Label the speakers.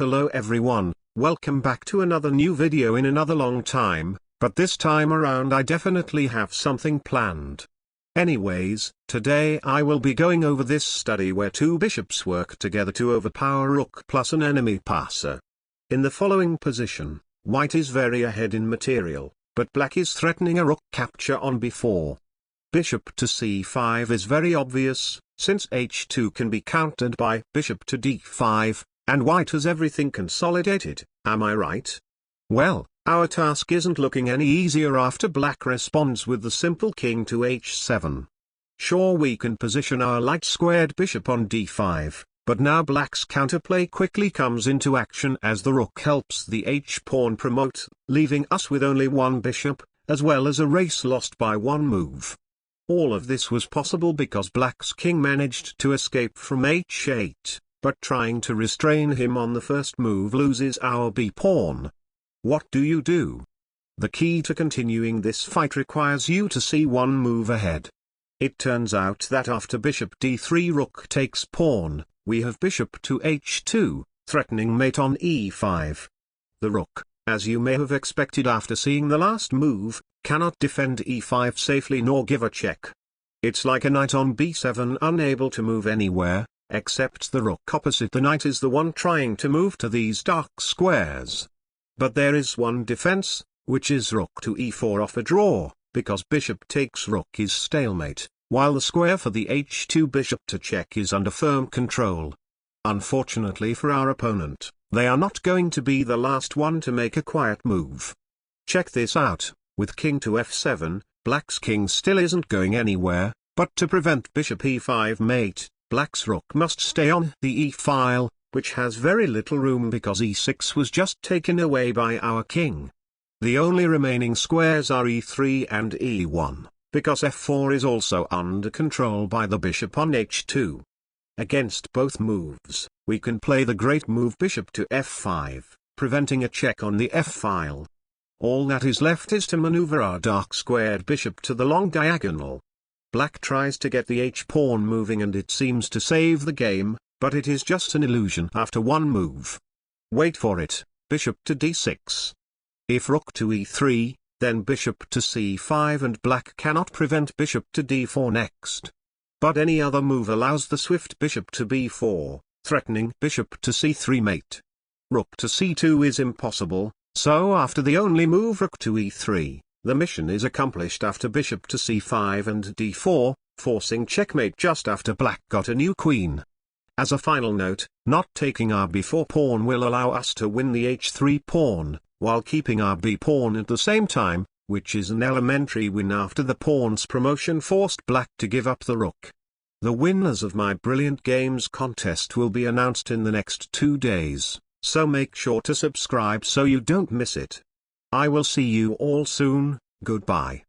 Speaker 1: Hello everyone, welcome back to another new video in another long time, but this time around I definitely have something planned. Anyways, today I will be going over this study where two bishops work together to overpower Rook plus an enemy passer. In the following position, White is very ahead in material, but Black is threatening a Rook capture on b4. Bishop to c5 is very obvious, since h2 can be countered by bishop to d5, and White has everything consolidated, am I right? Well, our task isn't looking any easier after Black responds with the simple king to h7. Sure, we can position our light-squared bishop on d5, but now Black's counterplay quickly comes into action as the Rook helps the h-pawn promote, leaving us with only one bishop, as well as a race lost by one move. All of this was possible because Black's king managed to escape from h8, but trying to restrain him on the first move loses our b-pawn. What do you do? The key to continuing this fight requires you to see one move ahead. It turns out that after bishop d3 Rook takes pawn, we have bishop to h2, threatening mate on e5. The Rook, as you may have expected after seeing the last move, cannot defend e5 safely nor give a check. It's like a knight on b7 unable to move anywhere, except the Rook opposite the knight is the one trying to move to these dark squares. But there is one defense, which is Rook to e4 off a draw, because bishop takes Rook is stalemate, while the square for the h2 bishop to check is under firm control. Unfortunately for our opponent, they are not going to be the last one to make a quiet move. Check this out, with king to f7, Black's king still isn't going anywhere, but to prevent bishop e5 mate, Black's Rook must stay on the e-file, which has very little room because e6 was just taken away by our king. The only remaining squares are e3 and e1, because f4 is also under control by the bishop on h2. Against both moves, we can play the great move bishop to f5, preventing a check on the f-file. All that is left is to maneuver our dark-squared bishop to the long diagonal. Black tries to get the h-pawn moving and it seems to save the game, but it is just an illusion after one move. Wait for it, bishop to d6. If Rook to e3, then bishop to c5 and Black cannot prevent bishop to d4 next. But any other move allows the swift bishop to b4, threatening bishop to c3 mate. Rook to c2 is impossible, so after the only move Rook to e3, the mission is accomplished after bishop to c5 and d4, forcing checkmate just after Black got a new queen. As a final note, not taking our b4 pawn will allow us to win the h3 pawn, while keeping our b pawn at the same time, which is an elementary win after the pawn's promotion forced Black to give up the Rook. The winners of my Brilliant Games contest will be announced in the next 2 days, so make sure to subscribe so you don't miss it. I will see you all soon, goodbye.